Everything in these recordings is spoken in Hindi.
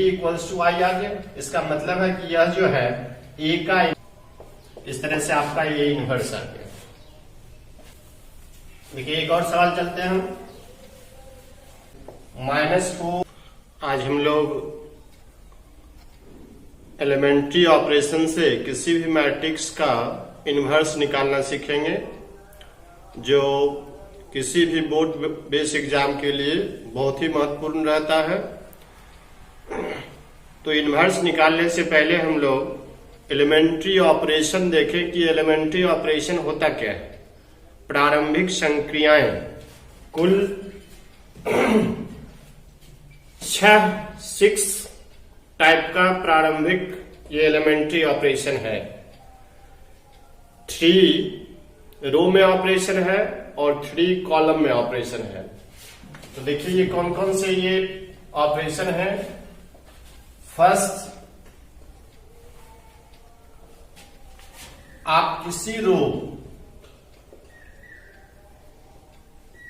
इक्वल्स टू आई आ गया। इसका मतलब है कि यह जो है ए का इस तरह से आपका ए इनवर्स आ गया। देखिए एक और सवाल चलते हैं हम। -4। आज हम लोग एलिमेंट्री ऑपरेशन से किसी भी मैट्रिक्स का इनवर्स निकालना सीखेंगे, जो किसी भी बोर्ड बेस एग्जाम के लिए बहुत ही महत्वपूर्ण रहता है। तो इनवर्स निकालने से पहले हम लोग एलिमेंट्री ऑपरेशन देखें कि एलिमेंट्री ऑपरेशन होता क्या है। प्रारंभिक संक्रियाएं कुल 6 टाइप का प्रारंभिक ये एलिमेंट्री ऑपरेशन है। 3 रो में ऑपरेशन है और 3 कॉलम में ऑपरेशन है। तो देखिए ये कौन कौन से ये ऑपरेशन है। फर्स्ट, आप किसी रो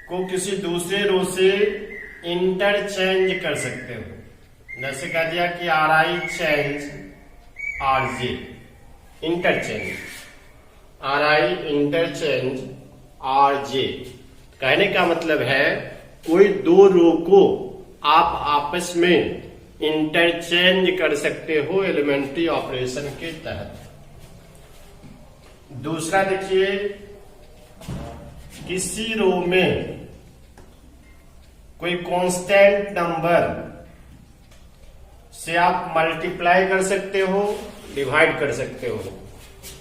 को किसी दूसरे रो से इंटरचेंज कर सकते हो। जैसे कह दिया कि RI change RJ, interchange RI interchange RJ। कहने का मतलब है कोई दो रो को आप आपस में इंटरचेंज कर सकते हो एलिमेंट्री ऑपरेशन के तहत। दूसरा देखिए, किसी रो में कोई कांस्टेंट नंबर से आप मल्टीप्लाई कर सकते हो, डिवाइड कर सकते हो।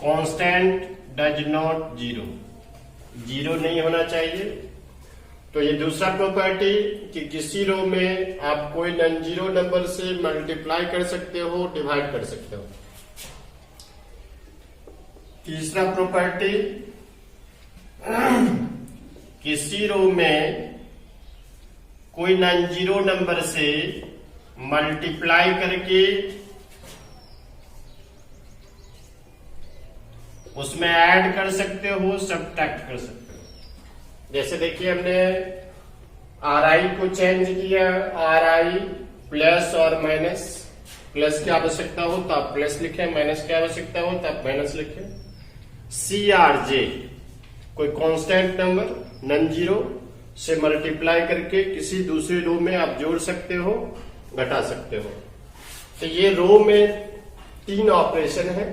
कांस्टेंट डज नॉट जीरो नहीं होना चाहिए। तो ये दूसरा प्रॉपर्टी कि किसी रो में आप कोई नॉन जीरो नंबर से मल्टीप्लाई कर सकते हो, डिवाइड कर सकते हो। तीसरा प्रॉपर्टी, किसी रो में कोई नॉन जीरो नंबर से मल्टीप्लाई करके उसमें ऐड कर सकते हो, सब्ट्रैक्ट कर सकते हो। जैसे देखिए हमने RI को चेंज किया, RI प्लस और माइनस। प्लस की आवश्यकता हो तो आप प्लस लिखें, माइनस की आवश्यकता हो तो आप माइनस लिखें। CRJ कोई कांस्टेंट नंबर नॉन जीरो से मल्टीप्लाई करके किसी दूसरे रो में आप जोड़ सकते हो, घटा सकते हो। तो ये रो में 3 ऑपरेशन है।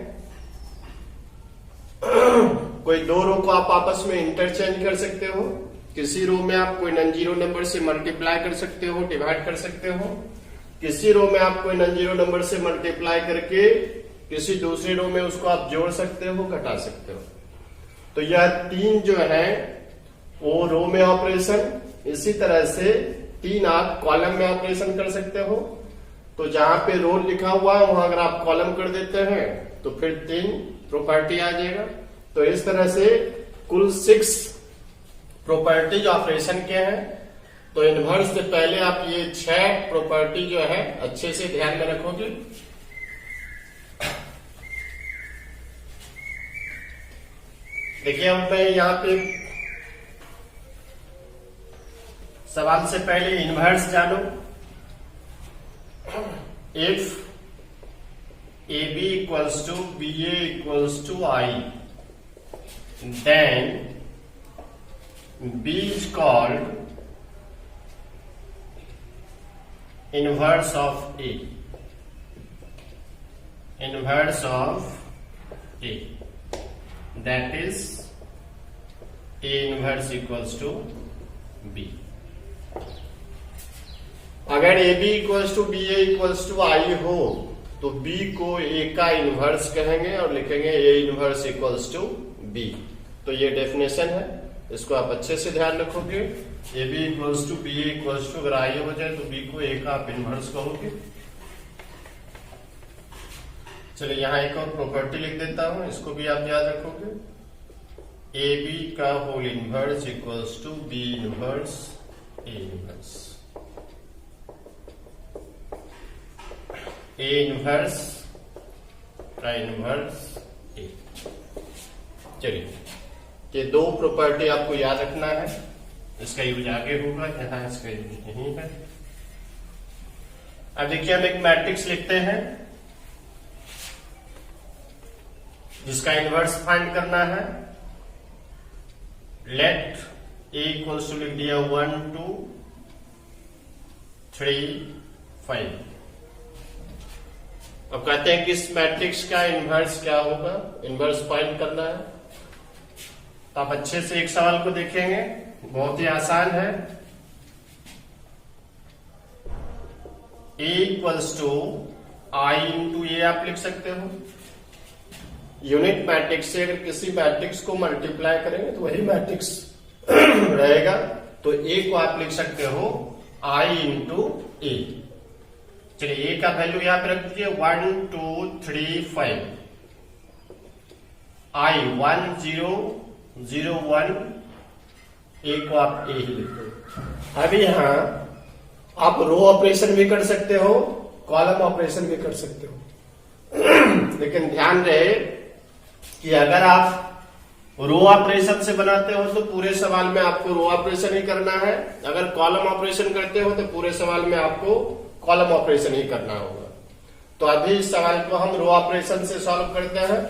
कोई दो रो को आप आपस में इंटरचेंज कर सकते हो। किसी रो में आप कोई नॉन जीरो नंबर से मल्टीप्लाई कर सकते हो, डिवाइड कर सकते हो। किसी रो में आप कोई नॉन जीरो नंबर से मल्टीप्लाई करके किसी दूसरे रो में उसको आप जोड़ सकते हो, घटा सकते हो। तो यह 3 जो है वो रो में ऑपरेशन। इसी तरह से 3 आप कॉलम में ऑपरेशन कर सकते हो। तो जहां पे रो लिखा हुआ है वहां अगर आप कॉलम कर देते हैं तो फिर 3 प्रॉपर्टी आ जाएगा। तो इस तरह से कुल 6 प्रॉपर्टीज ऑपरेशन के हैं। तो इनवर्स से पहले आप ये 6 प्रॉपर्टी जो है अच्छे से ध्यान में रखोगे। देखिए अब मैं यहाँ पे सवाल से पहले इनवर्स जानो। If AB equals to BA equals to I, then B is called inverse of A. Inverse of A. That is A inverse equals to B. अगर AB equals to BA equals to I हो तो B को A का इनवर्स कहेंगे और लिखेंगे A inverse equals to B। तो ये डेफिनेशन है, इसको आप अच्छे से ध्यान रखोगे। AB equals to BA equals to अगर I हो जाए तो B को A का आप इनवर्स कहोगे। चलिए यहाँ एक और प्रॉपर्टी लिख देता हूं, इसको भी आप याद रखोगे। AB का whole inverse equals to B inverse A inverse. A inverse का इनवर्स A। चलिए ये 2 प्रॉपर्टी आपको याद रखना है। इसका यूज आगे होगा, यहाँ इसका यूज नहीं है। अब देखिए हम एक मैट्रिक्स लिखते हैं जिसका इनवर्स फाइंड करना है। लेट ए इक्वल्स टू लिख दिया 1 2 3 5। अब कहते हैं कि इस मैट्रिक्स का इनवर्स क्या होगा, इनवर्स फाइंड करना है। तो आप अच्छे से एक सवाल को देखेंगे, बहुत ही आसान है। ए इक्वल्स टू आई इंटू ए आप लिख सकते हो। यूनिट मैट्रिक्स से अगर किसी मैट्रिक्स को मल्टीप्लाई करेंगे तो वही मैट्रिक्स रहेगा। तो ए को आप लिख सकते हो आई इंटू ए। चलिए ए का वैल्यू यहां पे रख दीजिए 1 2 3 5। आई 1 0 0 1, ए को आप ए ही लिखो। अब यहां आप रो ऑपरेशन भी कर सकते हो, कॉलम ऑपरेशन भी कर सकते हो। लेकिन ध्यान रहे कि अगर आप रो ऑपरेशन से बनाते हो तो पूरे सवाल में आपको रो ऑपरेशन ही करना है। अगर कॉलम ऑपरेशन करते हो तो पूरे सवाल में आपको कॉलम ऑपरेशन ही करना होगा। तो अभी इस सवाल को हम रो ऑपरेशन से सॉल्व करते हैं।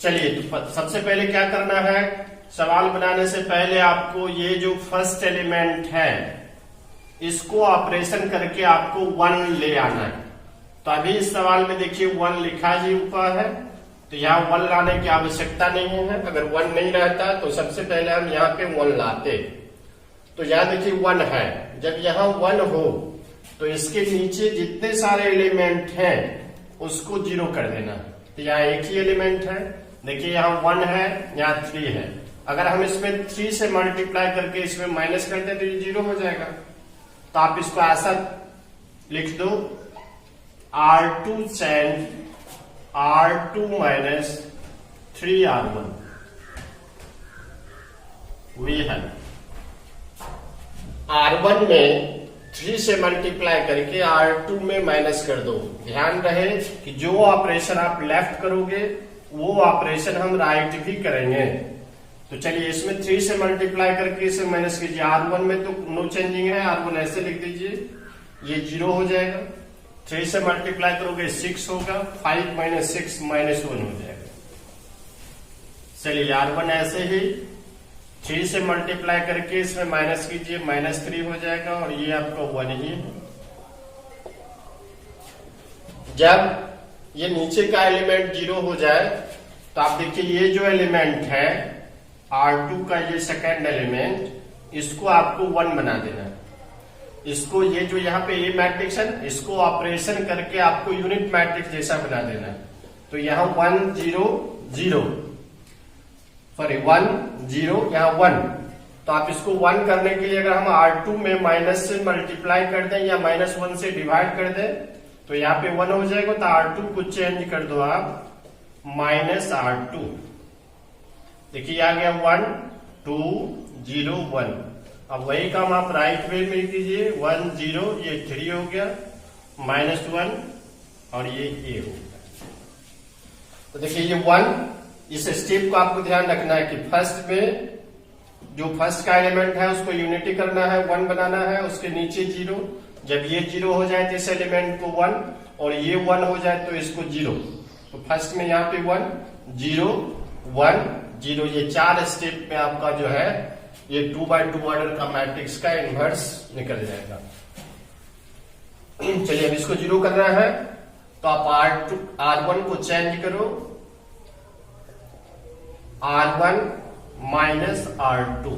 चलिए तो सबसे पहले क्या करना है, सवाल बनाने से पहले आपको ये जो फर्स्ट एलिमेंट है इसको ऑपरेशन करके आपको 1 ले आना है। तो अभी इस सवाल में देखिए 1 लिखा ही ऊपर है, तो यहाँ 1 लाने की आवश्यकता नहीं है। अगर 1 नहीं रहता तो सबसे पहले हम यहाँ पे 1 लाते। तो यहाँ देखिए 1 है, जब यहाँ 1 हो तो इसके नीचे जितने सारे एलिमेंट हैं उसको 0 कर देना। तो यहाँ एक ही एलिमेंट है, देखिए यहाँ 1 है, यहाँ 3 है। अगर हम इसमें 3 से मल्टीप्लाई करके इसमें माइनस करते तो ये 0 हो जाएगा। तो आप इसको ऐसा लिख दो R2 send R2 minus 3R1। we have R1 में 3 से मल्टीप्लाई करके R2 में माइनस कर दो। ध्यान रहे कि जो ऑपरेशन आप लेफ्ट करोगे वो ऑपरेशन हम राइट भी करेंगे। तो चलिए इसमें 3 से मल्टीप्लाई करके इसे माइनस कीजिए। R1 में तो नो चेंजिंग है, R1 ऐसे लिख दीजिए, ये 0 हो जाएगा। 3 से मल्टीप्लाई करोगे 6 होगा, 5 माइनस 6 माइनस 1 हो जाएगा। चलिए R1 ऐसे ही 3 से मल्टीप्लाई करके इसमें माइनस कीजिए, माइनस 3 हो जाएगा और ये आपका 1 ही है। जब ये नीचे का एलिमेंट 0 हो जाए तो आप देखिए ये जो एलिमेंट है R2 का ये सेकेंड एलिमेंट, इसको आपको 1 बना देना है। इसको ये जो यहाँ पे ए मैट्रिक्स है इसको ऑपरेशन करके आपको यूनिट मैट्रिक्स जैसा बना देना है। तो यहाँ 1 0 0 सॉरी 1 0 यहाँ 1। तो आप इसको 1 करने के लिए अगर हम R2 में माइनस से मल्टीप्लाई कर दें या माइनस 1 से डिवाइड कर दें तो यहाँ पे 1 हो जाएगा। तो R2 को चेंज कर दो आप माइनस R2। देखिए आ गया 1 2 0 1। अब वही काम आप राइट वे में कीजिए, 1 0 ये 3 हो गया, माइनस 1 और ये a हो गया। तो देखिए ये 1, इस स्टेप को आपको ध्यान रखना है कि फर्स्ट में जो फर्स्ट का एलिमेंट है उसको यूनिटी करना है, 1 बनाना है, उसके नीचे 0। जब ये 0 हो जाए तो इस एलिमेंट को 1 और ये 1 हो जाए तो इसको 0। तो फर्स्ट में यहाँ पे 1 0 1 0, ये 4 स्टेप में आपका जो है ये 2 by 2 ऑर्डर का मैट्रिक्स का इनवर्स निकल जाएगा। चलिए अब इसको 0 करना है तो आप R1 को चेंज करो, R1 minus R2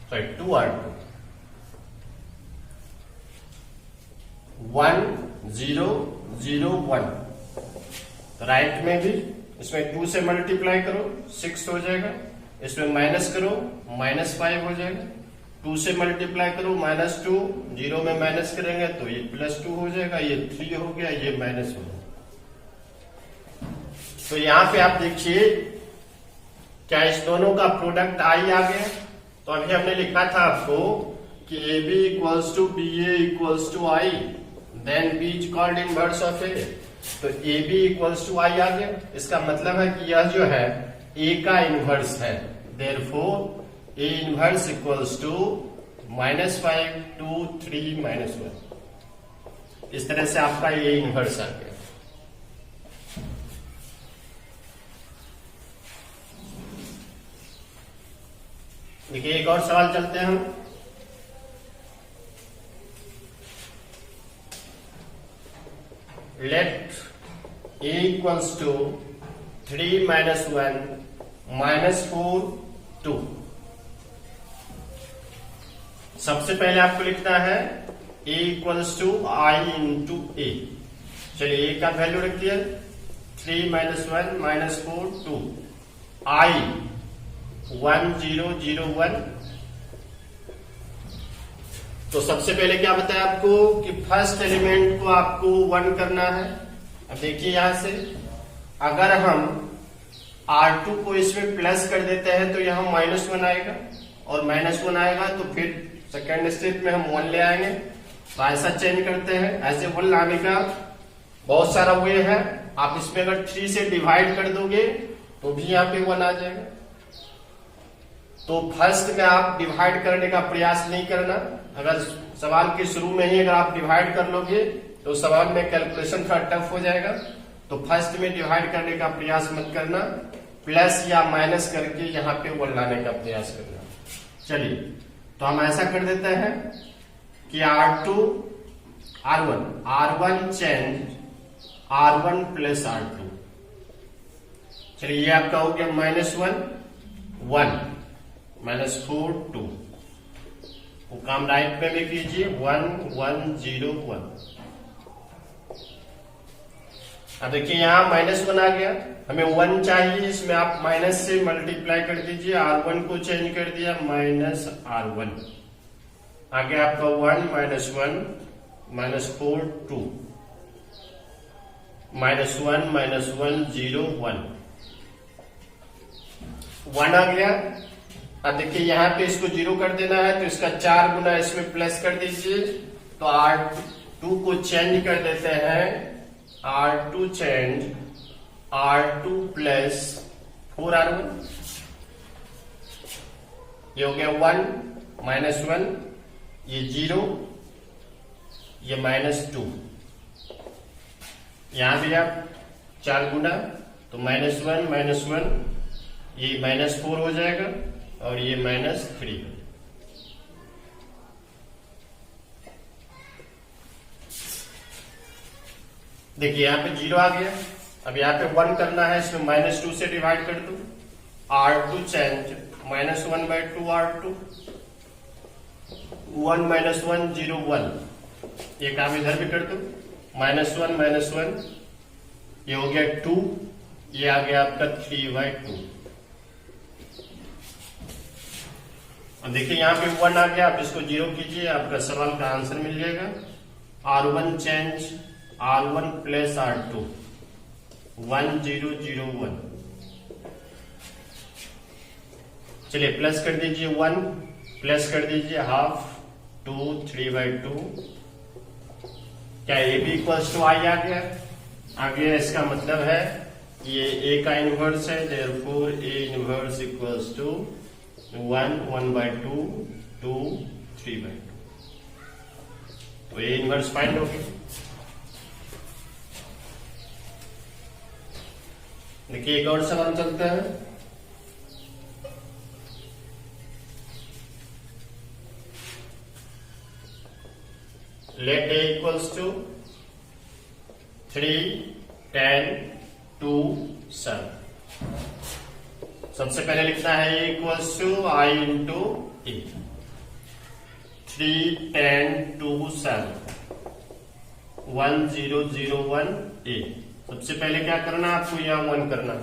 sorry 2R2 1 0 0 1। Right में भी इसमें 2 से मल्टीप्लाई करो 6 हो जाएगा, इसमें माइनस करो माइनस 5 हो जाएगा। 2 से मल्टीप्लाई करो माइनस 2, 0 में माइनस करेंगे तो ये प्लस 2 हो जाएगा, ये 3 हो गया, ये माइनस हो गया। तो यहां पे आप देखिए क्या इस दोनों का प्रोडक्ट आई आ गया। तो अभी हमने लिखा था आपको कि A B equals to B A equals to I, then B is called inverse of A. तो A B equals to I आ गया। इसका मतलब है कि यह जो है ए का इनवर्स है, therefore A inverse equals to -5 2 3 -1। इस तरह से आपका ये इनवर्स आ गया। देखिए एक और सवाल चलते हैं हम। Let a equals to 3 minus 1 minus 4 2। सबसे पहले आपको लिखना है a equals to I into A. चलिए a का वैल्यू रखिए 3 माइनस 1 माइनस 4 2 आई 1 0 0 1। तो सबसे पहले क्या बताया आपको कि फर्स्ट एलिमेंट को आपको 1 करना है। अब देखिए यहां से अगर हम R2 को इसमें प्लस कर देते हैं तो यहां -1 आएगा, और -1 आएगा तो फिर सेकेंड स्टेप में हम 1 ले आएंगे। तो ऐसा चेंज करते हैं। ऐसे 1 लाने का बहुत सारा वे है। आप इसमें अगर 3 से डिवाइड कर दोगे तो भी यहाँ पे 1 आ जाएगा। तो फर्स्ट में आप डिवाइड करने का प्रयास नहीं करना। अगर सवाल के शुरू में ही अगर आप डिवाइड कर लोगे तो सवाल में कैलकुलेशन थोड़ा टफ हो जाएगा। तो फर्स्ट में डिवाइड करने का प्रयास मत करना, प्लस या माइनस करके यहाँ पे 1 लाने का प्रयास करना। चलिए तो हम ऐसा कर देते हैं कि R1 change R1 plus R2। चलिए ये आपका हो गया -1 1 माइनस 4 2। वो काम राइट में भी कीजिए 1 1 0 1। अब देखिए यहां -1 आ गया, हमें 1 चाहिए। इसमें आप माइनस से मल्टीप्लाई कर दीजिए। R1 को चेंज कर दिया माइनस R1। आगे आपका 1 माइनस 1 माइनस 4 2 -1 माइनस 1 0 1 1 आ गया। अब देखिए यहां पे इसको 0 कर देना है तो इसका 4 गुना इसमें प्लस कर दीजिए। तो R2 को चेंज कर देते हैं। R2 change R2 plus 4 R1। ये हो गया 1 -1, ये 0, ये -2। यहां भी आप 4 गुना तो -1 ये -4 हो जाएगा, और ये -3। देखिए यहाँ पे 0 आ गया। अब यहाँ पे 1 करना है, इसमें -2 से डिवाइड कर दो। R2 change -1/2 R2 1 -1 0 1। ये काम इधर भी कर दो -1 ये हो गया 2, ये आ गया आपका 3/2। अब देखिए यहाँ पे 1 आ गया, आप इसको 0 कीजिए, आपका सवाल का आंसर मिल जाएगा। R1 change R1 plus R2 1 0 0 1। चलिए प्लस कर दीजिए 1, प्लस कर दीजिए हाफ 2 3/2। क्या ये भी इक्वल्स टू आई आ गया? आ गया। इसका मतलब है ये A का इनवर्स है, therefore A inverse equals to 1 1/2 2 3/2। तो ये इनवर्स फाइंड हो गया। देखिए एक और सवाल चलता है। Let A equals to 3 10 2 7। सबसे पहले लिखना है A equals to I into A. 3 10 2 7 1 0 0 1 A। सबसे पहले क्या करना है आपको, यहाँ 1 करना है।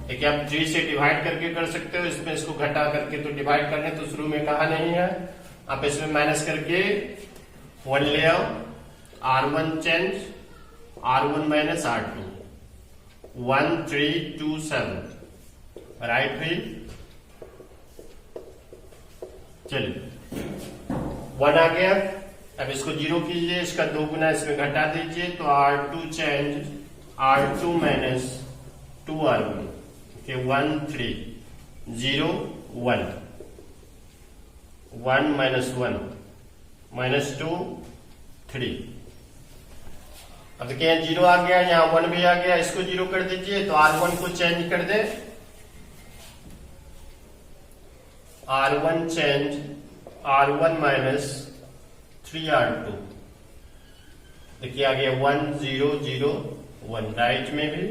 देखिए आप 3 से डिवाइड करके कर सकते हो, इसमें इसको घटा करके तो डिवाइड करने तो शुरू में कहा नहीं है। आप इसमें माइनस करके 1 ले आओ। R1 change R1 minus R2 1 3 2 7 right भी। चलिए 1 आ गया। अब इसको 0 कीजिए, इसका 2 गुना इसमें घटा दीजिए। तो R2 change R2 minus 2 R1 के 1 3 0 1 1 -1 -2 3। अब देखिए यहाँ 0 आ गया, यहाँ 1 भी आ गया, इसको 0 कर दीजिए तो R1 को चेंज कर दे, R1 change R1 minus 3R2। देखिए आ गया 1 0 0 1, राइट में भी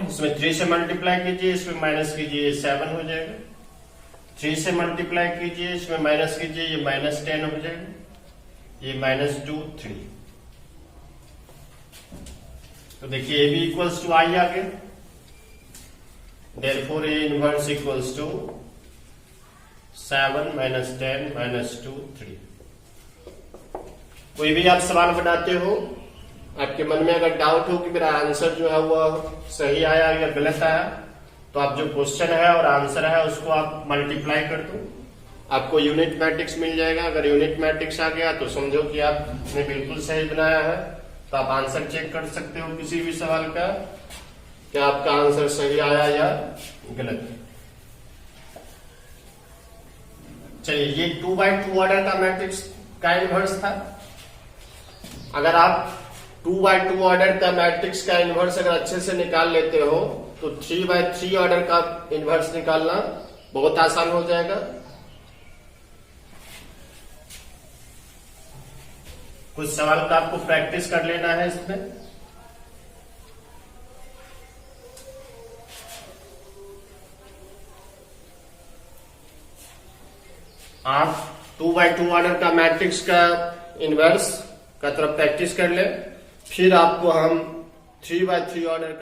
इसमें 3 से मल्टीप्लाई कीजिए, इसमें माइनस कीजिए, 7 हो जाएगा। 3 से मल्टीप्लाई कीजिए, इसमें माइनस कीजिए, ये -10 हो जाएगा, ये -2 3। तो देखिए A B equals to I आ गया, therefore A inverse equals to 7 -10 -2 3। कोई भी आप सवाल बनाते हो, आपके मन में अगर डाउट हो कि मेरा आंसर जो है वो सही आया या गलत आया, तो आप जो क्वेश्चन है और आंसर है उसको आप मल्टीप्लाई कर दो, आपको यूनिट मैट्रिक्स मिल जाएगा। अगर यूनिट मैट्रिक्स आ गया तो समझो कि आपने बिल्कुल सही बनाया है, तो आप आंसर चेक कर सकते हो किसी भी सवाल का कि आपका आंसर सही आया या गलत। चलिए, ये 2x2 ऑर्डर का मैट्रिक्स का इनवर्स था। अगर आप 2x2 ऑर्डर का मैट्रिक्स का इनवर्स अगर अच्छे से निकाल लेते हो तो 3x3 ऑर्डर का इनवर्स निकालना बहुत आसान हो जाएगा। कुछ सवाल का आपको प्रैक्टिस कर लेना है इसमें। आप 2x2 ऑर्डर का मैट्रिक्स का इनवर्स का तरफ प्रैक्टिस कर ले, फिर आपको हम 3x3 ऑर्डर का